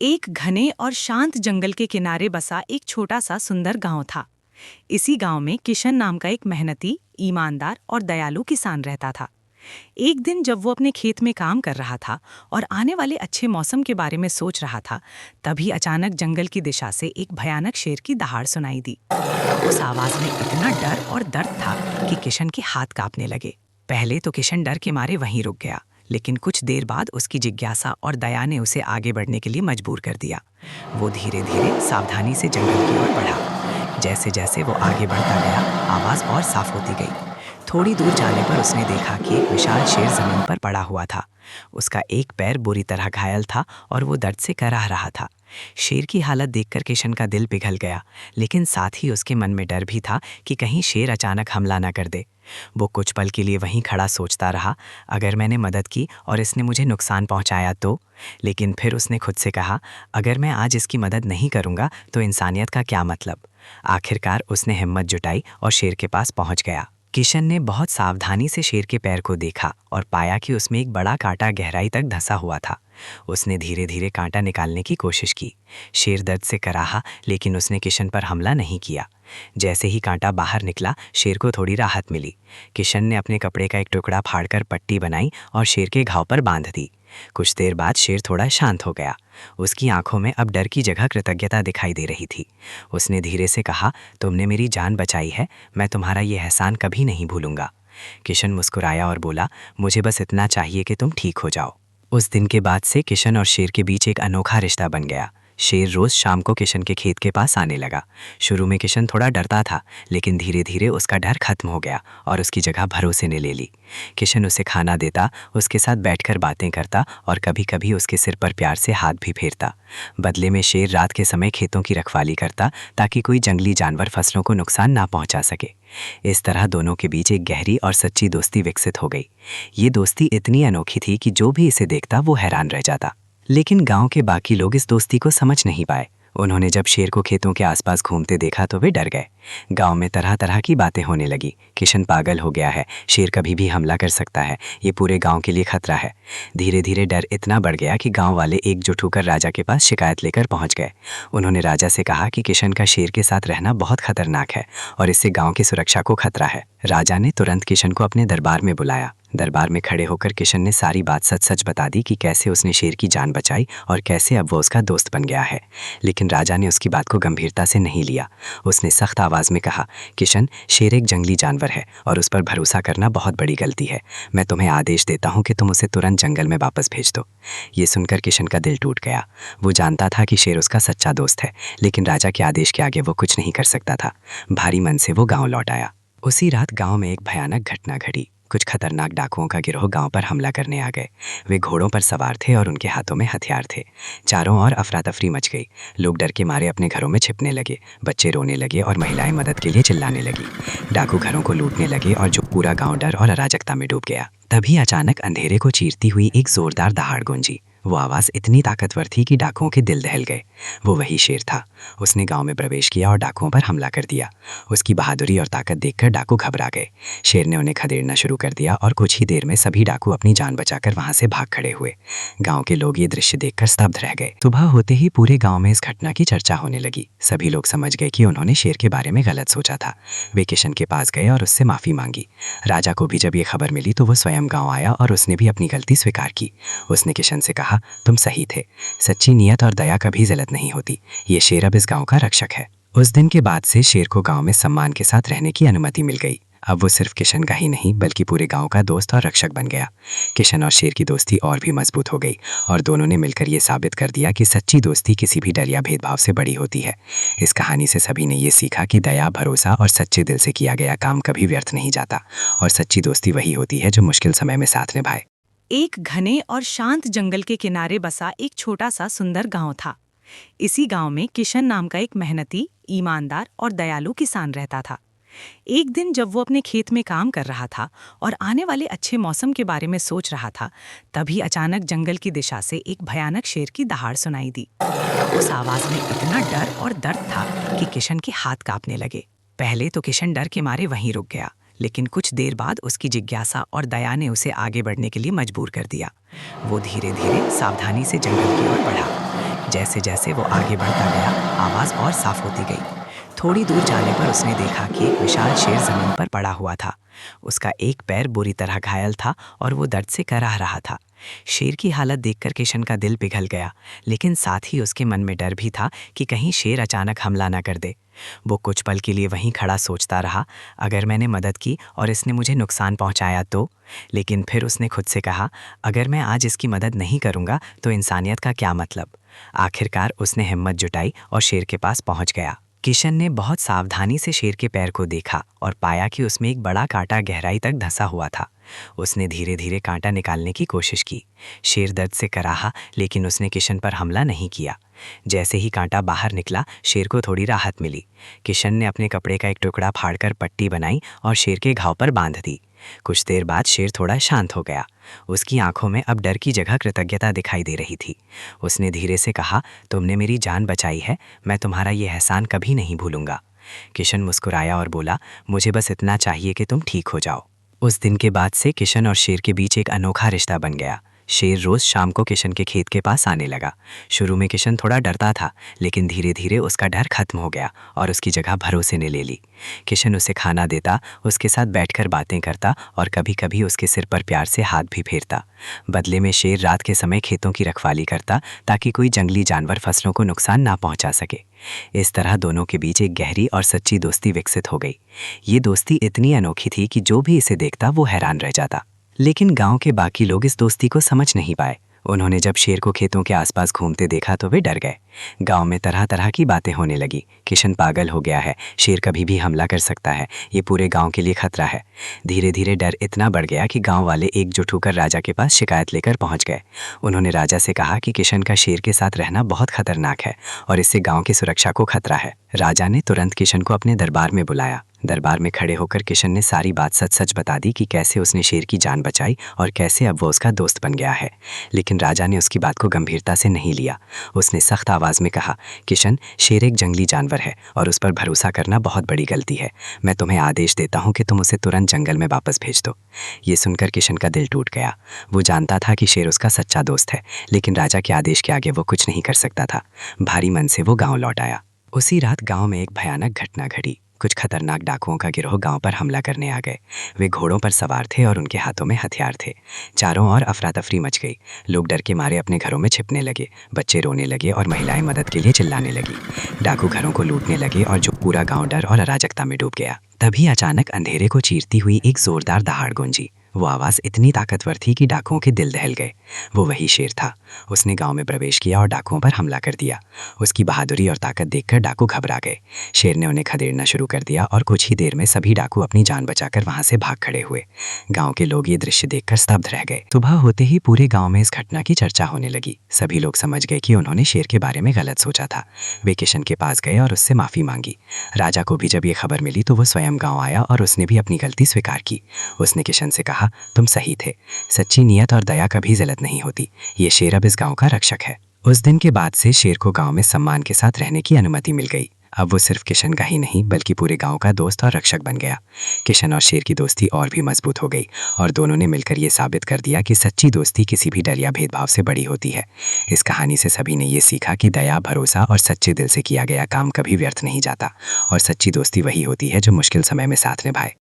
एक घने और शांत जंगल के किनारे बसा एक छोटा सा सुंदर गांव था। इसी गांव में किशन नाम का एक मेहनती, ईमानदार और दयालु किसान रहता था। एक दिन जब वो अपने खेत में काम कर रहा था और आने वाले अच्छे मौसम के बारे में सोच रहा था, तभी अचानक जंगल की दिशा से एक भयानक शेर की दहाड़ सुनाई दी। उस आवाज में इतना डर और दर्द था कि किशन के हाथ कांपने लगे। पहले तो किशन डर के मारे वहीं रुक गया, लेकिन कुछ देर बाद उसकी जिज्ञासा और दया ने उसे आगे बढ़ने के लिए मजबूर कर दिया। वो धीरे धीरे सावधानी से जंगल की ओर बढ़ा। जैसे जैसे वो आगे बढ़ता गया, आवाज और साफ होती गई। थोड़ी दूर जाने पर उसने देखा कि एक विशाल शेर जमीन पर पड़ा हुआ था। उसका एक पैर बुरी तरह घायल था और वो दर्द से कराह रहा था। शेर की हालत देखकर किशन का दिल पिघल गया, लेकिन साथ ही उसके मन में डर भी था कि कहीं शेर अचानक हमला न कर दे। वो कुछ पल के लिए वहीं खड़ा सोचता रहा, अगर मैंने मदद की और इसने मुझे नुकसान पहुंचाया तो। लेकिन फिर उसने खुद से कहा, अगर मैं आज इसकी मदद नहीं करूंगा तो इंसानियत का क्या मतलब। आखिरकार उसने हिम्मत जुटाई और शेर के पास पहुंच गया। किशन ने बहुत सावधानी से शेर के पैर को देखा और पाया कि उसमें एक बड़ा कांटा गहराई तक धंसा हुआ था। उसने धीरे धीरे कांटा निकालने की कोशिश की। शेर दर्द से कराहा, लेकिन उसने किशन पर हमला नहीं किया। जैसे ही कांटा बाहर निकला, शेर को थोड़ी राहत मिली। किशन ने अपने कपड़े का एक टुकड़ा फाड़कर पट्टी बनाई और शेर के घाव पर बांध दी। कुछ देर बाद शेर थोड़ा शांत हो गया। उसकी आंखों में अब डर की जगह कृतज्ञता दिखाई दे रही थी। उसने धीरे से कहा, तुमने मेरी जान बचाई है, मैं तुम्हारा ये एहसान कभी नहीं भूलूंगा। किशन मुस्कुराया और बोला, मुझे बस इतना चाहिए कि तुम ठीक हो जाओ। उस दिन के बाद से किशन और शेर के बीच एक अनोखा रिश्ता बन गया। शेर रोज शाम को किशन के खेत के पास आने लगा। शुरू में किशन थोड़ा डरता था, लेकिन धीरे धीरे उसका डर खत्म हो गया और उसकी जगह भरोसे ने ले ली। किशन उसे खाना देता, उसके साथ बैठकर बातें करता और कभी कभी उसके सिर पर प्यार से हाथ भी फेरता। बदले में शेर रात के समय खेतों की रखवाली करता, ताकि कोई जंगली जानवर फसलों को नुकसान ना पहुंचा सके। इस तरह दोनों के बीच एक गहरी और सच्ची दोस्ती विकसित हो गई। ये दोस्ती इतनी अनोखी थी कि जो भी इसे देखता वो हैरान रह जाता। लेकिन गांव के बाकी लोग इस दोस्ती को समझ नहीं पाए। उन्होंने जब शेर को खेतों के आसपास घूमते देखा तो वे डर गए। गांव में तरह तरह की बातें होने लगी। किशन पागल हो गया है, शेर कभी भी हमला कर सकता है, ये पूरे गांव के लिए खतरा है। धीरे धीरे डर इतना बढ़ गया कि गांव वाले एकजुट होकर राजा के पास शिकायत लेकर पहुंच गए। उन्होंने राजा से कहा कि किशन का शेर के साथ रहना बहुत खतरनाक है और इससे गांव की सुरक्षा को खतरा है। राजा ने तुरंत किशन को अपने दरबार में बुलाया। दरबार में खड़े होकर किशन ने सारी बात सच सच बता दी कि कैसे उसने शेर की जान बचाई और कैसे अब वो उसका दोस्त बन गया है। लेकिन राजा ने उसकी बात को गंभीरता से नहीं लिया। उसने सख्त आवाज में कहा, किशन, शेर एक जंगली जानवर है और उस पर भरोसा करना बहुत बड़ी गलती है। मैं तुम्हें आदेश देता हूँ कि तुम उसे तुरंत जंगल में वापस भेज दो। ये सुनकर किशन का दिल टूट गया। वो जानता था कि शेर उसका सच्चा दोस्त है, लेकिन राजा के आदेश के आगे वो कुछ नहीं कर सकता था। भारी मन से वो गाँव लौट आया। उसी रात गाँव में एक भयानक घटना घटी। कुछ खतरनाक डाकुओं का गिरोह गांव पर हमला करने आ गए। वे घोड़ों पर सवार थे और उनके हाथों में हथियार थे। चारों ओर अफरा तफरी मच गई। लोग डर के मारे अपने घरों में छिपने लगे। बच्चे रोने लगे और महिलाएं मदद के लिए चिल्लाने लगी। डाकू घरों को लूटने लगे और जो पूरा गांव डर और अराजकता में डूब गया। तभी अचानक अंधेरे को चीरती हुई एक जोरदार दहाड़ गूंजी। वो आवाज़ इतनी ताकतवर थी कि डाकुओं के दिल दहल गए। वो वही शेर था। उसने गांव में प्रवेश किया और डाकुओं पर हमला कर दिया। उसकी बहादुरी और ताकत देखकर डाकू घबरा गए। शेर ने उन्हें खदेड़ना शुरू कर दिया और कुछ ही देर में सभी डाकू अपनी जान बचाकर वहां से भाग खड़े हुए। गांव के लोग ये दृश्य देखकर स्तब्ध रह गए। सुबह होते ही पूरे गांव में इस घटना की चर्चा होने लगी। सभी लोग समझ गए कि उन्होंने शेर के बारे में गलत सोचा था। वे किशन के पास गए और उससे माफी मांगी। राजा को भी जब ये खबर मिली तो वो स्वयं गाँव आया और उसने भी अपनी गलती स्वीकार की। उसने किशन से कहा, तुम सही थे। सच्ची नियत और दया कभी गलत नहीं होती। ये शेर अब इस गांव का रक्षक है। उस दिन के बाद से शेर को गांव में सम्मान के साथ रहने की अनुमति मिल गई। अब वो सिर्फ किशन का ही नहीं, बल्कि पूरे गांव का दोस्त और रक्षक बन गया। किशन और शेर की दोस्ती और भी मजबूत हो गई और दोनों ने मिलकर ये साबित कर दिया कि सच्ची दोस्ती किसी भी डर या भेदभाव से बड़ी होती है। इस कहानी से सभी ने ये सीखा कि दया, भरोसा और सच्चे दिल से किया गया काम कभी व्यर्थ नहीं जाता और सच्ची दोस्ती वही होती है जो मुश्किल समय में साथ निभाए। एक घने और शांत जंगल के किनारे बसा एक छोटा सा सुंदर गांव था। इसी गांव में किशन नाम का एक मेहनती, ईमानदार और दयालु किसान रहता था। एक दिन जब वो अपने खेत में काम कर रहा था और आने वाले अच्छे मौसम के बारे में सोच रहा था, तभी अचानक जंगल की दिशा से एक भयानक शेर की दहाड़ सुनाई दी। उस आवाज में इतना डर और दर्द था कि किशन के हाथ कांपने लगे। पहले तो किशन डर के मारे वहीं रुक गया, लेकिन कुछ देर बाद उसकी जिज्ञासा और दया ने उसे आगे बढ़ने के लिए मजबूर कर दिया। वो धीरे धीरे सावधानी से जंगल की ओर बढ़ा। जैसे जैसे वो आगे बढ़ता गया, आवाज़ और साफ होती गई। थोड़ी दूर जाने पर उसने देखा कि एक विशाल शेर जमीन पर पड़ा हुआ था। उसका एक पैर बुरी तरह घायल था और वो दर्द से कराह रहा था। शेर की हालत देखकर किशन का दिल पिघल गया, लेकिन साथ ही उसके मन में डर भी था कि कहीं शेर अचानक हमला न कर दे। वो कुछ पल के लिए वहीं खड़ा सोचता रहा, अगर मैंने मदद की और इसने मुझे नुकसान पहुंचाया तो। लेकिन फिर उसने खुद से कहा, अगर मैं आज इसकी मदद नहीं करूंगा तो इंसानियत का क्या मतलब। आखिरकार उसने हिम्मत जुटाई और शेर के पास पहुंच गया। किशन ने बहुत सावधानी से शेर के पैर को देखा और पाया कि उसमें एक बड़ा कांटा गहराई तक धंसा हुआ था। उसने धीरे धीरे कांटा निकालने की कोशिश की। शेर दर्द से कराहा, लेकिन उसने किशन पर हमला नहीं किया। जैसे ही कांटा बाहर निकला, शेर को थोड़ी राहत मिली। किशन ने अपने कपड़े का एक टुकड़ा फाड़कर पट्टी बनाई और शेर के घाव पर बांध दी। कुछ देर बाद शेर थोड़ा शांत हो गया। उसकी आंखों में अब डर की जगह कृतज्ञता दिखाई दे रही थी। उसने धीरे से कहा, तुमने मेरी जान बचाई है, मैं तुम्हारा ये एहसान कभी नहीं भूलूंगा। किशन मुस्कुराया और बोला, मुझे बस इतना चाहिए कि तुम ठीक हो जाओ। उस दिन के बाद से किशन और शेर के बीच एक अनोखा रिश्ता बन गया। शेर रोज शाम को किशन के खेत के पास आने लगा। शुरू में किशन थोड़ा डरता था, लेकिन धीरे धीरे उसका डर खत्म हो गया और उसकी जगह भरोसे ने ले ली। किशन उसे खाना देता, उसके साथ बैठकर बातें करता और कभी कभी उसके सिर पर प्यार से हाथ भी फेरता। बदले में शेर रात के समय खेतों की रखवाली करता, ताकि कोई जंगली जानवर फसलों को नुकसान ना पहुंचा सके। इस तरह दोनों के बीच एक गहरी और सच्ची दोस्ती विकसित हो गई। ये दोस्ती इतनी अनोखी थी कि जो भी इसे देखता वो हैरान रह जाता। लेकिन गांव के बाकी लोग इस दोस्ती को समझ नहीं पाए। उन्होंने जब शेर को खेतों के आसपास घूमते देखा तो वे डर गए। गांव में तरह तरह की बातें होने लगी। किशन पागल हो गया है, शेर कभी भी हमला कर सकता है, ये पूरे गांव के लिए खतरा है। धीरे धीरे डर इतना बढ़ गया कि गांव वाले एकजुट होकर राजा के पास शिकायत लेकर पहुंच गए। उन्होंने राजा से कहा कि किशन का शेर के साथ रहना बहुत खतरनाक है और इससे गांव की सुरक्षा को खतरा है। राजा ने तुरंत किशन को अपने दरबार में बुलाया। दरबार में खड़े होकर किशन ने सारी बात सच सच बता दी कि कैसे उसने शेर की जान बचाई और कैसे अब वो उसका दोस्त बन गया है। लेकिन राजा ने उसकी बात को गंभीरता से नहीं लिया। उसने सख्त आवाज़ में कहा, किशन, शेर एक जंगली जानवर है और उस पर भरोसा करना बहुत बड़ी गलती है। मैं तुम्हें आदेश देता हूँ कि तुम उसे तुरंत जंगल में वापस भेज दो। ये सुनकर किशन का दिल टूट गया। वो जानता था कि शेर उसका सच्चा दोस्त है, लेकिन राजा के आदेश के आगे वो कुछ नहीं कर सकता था। भारी मन से वो गाँव लौट आया। उसी रात गाँव में एक भयानक घटना घटी। कुछ खतरनाक डाकुओं का गिरोह गांव पर हमला करने आ गए। वे घोड़ों पर सवार थे और उनके हाथों में हथियार थे। चारों ओर अफरा तफरी मच गई। लोग डर के मारे अपने घरों में छिपने लगे। बच्चे रोने लगे और महिलाएं मदद के लिए चिल्लाने लगी। डाकू घरों को लूटने लगे और जो पूरा गांव डर और अराजकता में डूब गया। तभी अचानक अंधेरे को चीरती हुई एक जोरदार दहाड़ गूंजी। वो आवाज़ इतनी ताकतवर थी कि डाकुओं के दिल दहल गए। वो वही शेर था। उसने गांव में प्रवेश किया और डाकुओं पर हमला कर दिया। उसकी बहादुरी और ताकत देखकर डाकू घबरा गए। शेर ने उन्हें खदेड़ना शुरू कर दिया और कुछ ही देर में सभी डाकू अपनी जान बचाकर वहां से भाग खड़े हुए। गांव के लोग ये दृश्य देखकर स्तब्ध रह गए। सुबह होते ही पूरे गांव में इस घटना की चर्चा होने लगी। सभी लोग समझ गए कि उन्होंने शेर के बारे में गलत सोचा था। वे किशन के पास गए और उससे माफ़ी मांगी। राजा को भी जब ये खबर मिली तो वो स्वयं गाँव आया और उसने भी अपनी गलती स्वीकार की। उसने किशन से कहा, तुम सही थे। सच्ची नीयत और दया कभी गलत नहीं होती। ये शेर अब इस गांव का रक्षक है। उस दिन के बाद से शेर को गांव में सम्मान के साथ रहने की अनुमति मिल गई। अब वो सिर्फ किशन का ही नहीं बल्कि पूरे गांव का दोस्त और रक्षक बन गया। किशन और शेर की दोस्ती और भी मजबूत हो गई और दोनों ने मिलकर ये साबित कर दिया कि सच्ची दोस्ती किसी भी डर या भेदभाव से बड़ी होती है। इस कहानी से सभी ने ये सीखा कि दया, भरोसा और सच्चे दिल से किया गया काम कभी व्यर्थ नहीं जाता और सच्ची दोस्ती वही होती है जो मुश्किल समय में साथ निभाए।